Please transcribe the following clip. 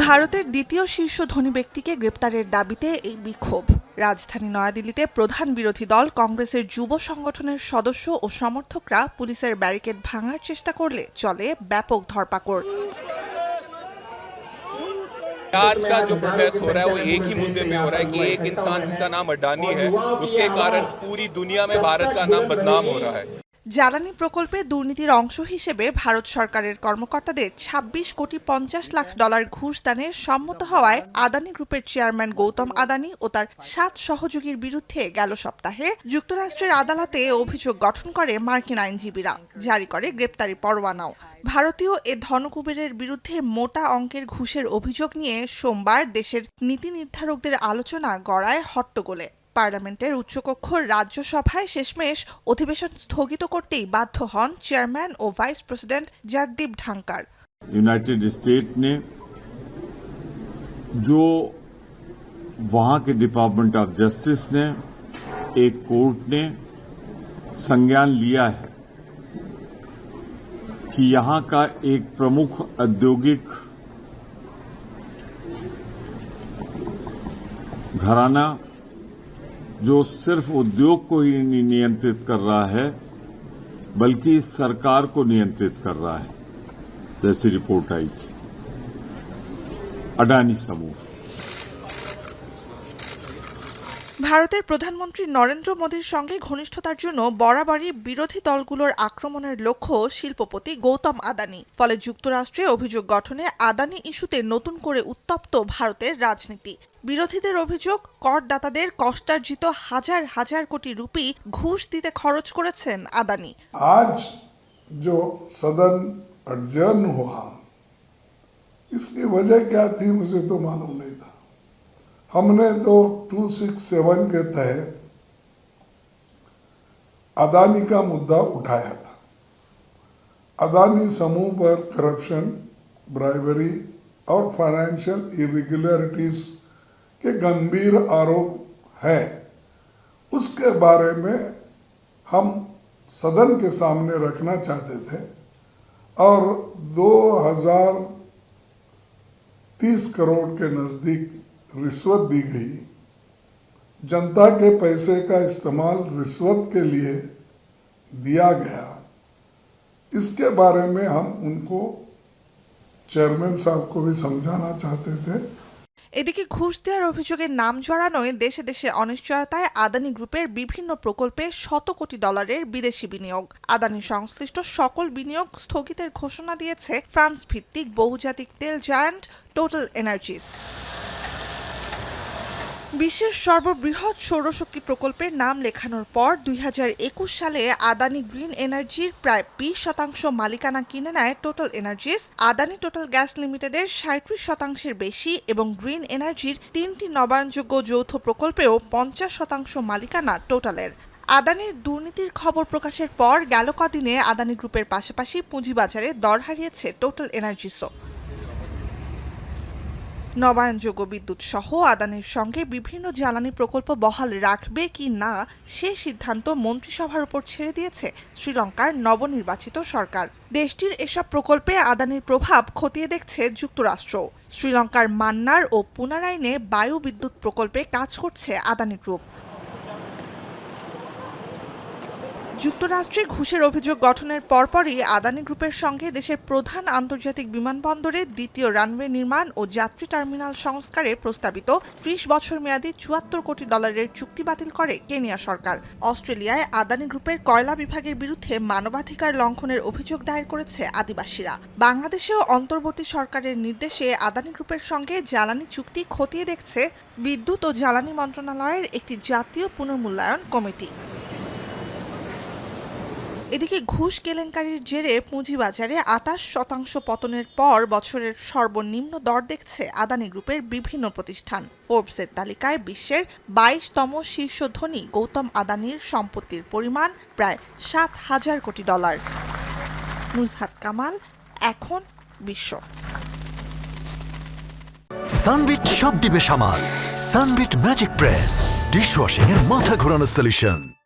ভারতের দ্বিতীয় শীর্ষ ধনী ব্যক্তিকে গ্রেপ্তারের দাবিতে এই বিক্ষোভ। রাজধানী নয়াদিল্লিতে প্রধান বিরোধী দল কংগ্রেসের যুব সংগঠনের সদস্য ও সমর্থকরা পুলিশের ব্যারিকেড ভাঙার চেষ্টা করলে চলে ব্যাপক ধরপাকড়। आज का जो प्रोटेस्ट हो रहा है वो एक ही मुद्दे पे हो रहा है कि एक इंसान जिसका नाम अडानी है उसके कारण पूरी दुनिया में भारत का नाम बदनाम हो रहा है। জ্বালানি প্রকল্পে দুর্নীতির অংশ হিসেবে ভারত সরকারের কর্মকর্তাদের ২৬ কোটি ৫০ লাখ ডলার ঘুষ দানে সম্মত হওয়ায় আদানি গ্রুপের চেয়ারম্যান গৌতম আদানি ও তার ৭ সহযোগীর বিরুদ্ধে গেল সপ্তাহে যুক্তরাষ্ট্রের আদালতে অভিযোগ গঠন করে মার্কিন আইনজীবীরা, জারি করে গ্রেপ্তারি পরোয়ানাও। ভারতীয় এ ধনকুবেরের বিরুদ্ধে মোটা অঙ্কের ঘুষের অভিযোগ নিয়ে সোমবার দেশের নীতি নির্ধারকদের আলোচনা গড়ায় হট্টগোলে। পার্লামেন্টের উচ্চকক্ষ রাজ্যসভায় শেষমেশ অধিবেশন স্থগিত করতেই বাধ্য হন চেয়ারম্যান ও vice president Jagdeep Dhankhar. United state ने जो वहां के डिपार्टमेंट ऑफ जस्टिस ने, एक कोर्ट ने संज्ञान लिया है कि यहां का एक प्रमुख औद्योगिक घराना जो सिर्फ उद्योग को ही नहीं नियंत्रित कर रहा है बल्कि सरकार को नियंत्रित कर रहा है, जैसी रिपोर्ट आई थी अडानी समूह। ভারতের প্রধানমন্ত্রী নরেন্দ্র মোদীর সঙ্গে ঘনিষ্ঠতার জন্য বরাবরই বিরোধী দলগুলোর আক্রমণের লক্ষ্য শিল্পপতি গৌতম আদানি। ফলে যুক্তরাষ্ট্রে অভিযোগ গঠনে আদানি ইস্যুতে নতুন করে উত্তপ্ত ভারতের রাজনীতি। বিরোধীদের অভিযোগ, করদাতাদের কষ্টার্জিত হাজার হাজার কোটি রুপি ঘুষ দিতে খরচ করেছেন আদানি। आज जो सदन अडजर्न हुआ, इसकी वजह क्या थी मुझे तो मालूम नहीं था। हमने तो 267 के तहत अदानी का मुद्दा उठाया था। अदानी समूह पर करप्शन, ब्राइबरी और फाइनेंशियल इरेगुलरिटीज के गंभीर आरोप है। उसके बारे में हम सदन के सामने रखना चाहते थे और 2030 करोड़ के नजदीक रिश्वत दी गई। जनता के पैसे का इस्तेमाल रिश्वत के लिए दिया गया। इसके बारे में हम उनको, चेयरमैन साहब को भी समझाना चाहते थे। এদিকে ঘুষ দেওয়ার অভিযোগের নাম জড়ানোয় দেশে দেশে অনিশ্চয়তায় আদানি গ্রুপের বিভিন্ন প্রকল্পে শত কোটি ডলারের বিদেশি বিনিয়োগ। আদানি সংশ্লিষ্ট সকল বিনিয়োগ স্থগিতের ঘোষণা দিয়েছে ফ্রান্স ভিত্তিক বহুজাতিক তেল জায়ান্ট টোটাল এনার্জিস। বিশ্বের সর্ববৃহৎ সৌরশক্তি প্রকল্পের নাম লেখানোর পর ২০২১ সালে আদানি গ্রিন এনার্জির প্রায় ২০% মালিকানা কিনে নেয় total energies. Adani total gas লিমিটেডের ৩৭% বেশি এবং গ্রিন এনার্জির ৩টি নবায়নযোগ্য যৌথ প্রকল্পেও ৫০% মালিকানা টোটালের। আদানির দুর্নীতির খবর প্রকাশের পর গেল কদিনে আদানি গ্রুপের পাশাপাশি পুঁজিবাজারে দর হারিয়েছে টোটাল এনার্জিসও। নবায়নযোগ্য বিদ্যুৎ সহ আদানির সঙ্গে বিভিন্ন জ্বালানি প্রকল্প বহাল রাখবে কি না সে সিদ্ধান্ত মন্ত্রিসভার উপর ছেড়ে দিয়েছে শ্রীলঙ্কার নবনির্বাচিত সরকার। দেশটির এসব প্রকল্পে আদানির প্রভাব খতিয়ে দেখছে যুক্তরাষ্ট্র। শ্রীলঙ্কার মান্নার ও পুনারাইনে বায়ু বিদ্যুৎ প্রকল্পে কাজ করছে আদানি গ্রুপ। যুক্তরাষ্ট্রে ঘুষের অভিযোগ গঠনের পরপরই আদানি গ্রুপের সঙ্গে দেশের প্রধান আন্তর্জাতিক বিমানবন্দরে দ্বিতীয় রানওয়ে নির্মাণ ও যাত্রী টার্মিনাল সংস্কারে প্রস্তাবিত ৩০ বছর মেয়াদী ৭৪ কোটি ডলারের চুক্তি বাতিল করে কেনিয়া সরকার। অস্ট্রেলিয়ায় আদানি গ্রুপের কয়লা বিভাগের বিরুদ্ধে মানবাধিকার লঙ্ঘনের অভিযোগ দায়ের করেছে আদিবাসীরা। বাংলাদেশেও অন্তর্বর্তী সরকারের নির্দেশে আদানি গ্রুপের সঙ্গে জ্বালানি চুক্তি খতিয়ে দেখছে বিদ্যুৎ ও জ্বালানি মন্ত্রণালয়ের একটি জাতীয় পুনর্মূল্যায়ন কমিটি। এদিকে ঘুষ কেলেঙ্কারির জেরে পুঁজিবাজারে ২৮% পতনের পর বছরের সর্বনিম্ন দর দেখছে আদানি গ্রুপের বিভিন্ন প্রতিষ্ঠান। ফোর্বসের তালিকায় বিশ্বের ২২তম শীর্ষ ধনী গৌতম আদানির সম্পত্তির পরিমাণ প্রায় ৭,০০০ কোটি ডলার। নুজহাত কামাল, এখন বিশ্ব। সানবিট সব দিবে সামাল। সানবিট ম্যাজিক প্রেস ডিশওয়াশিং এর মাথা ঘোরানো সলিউশন।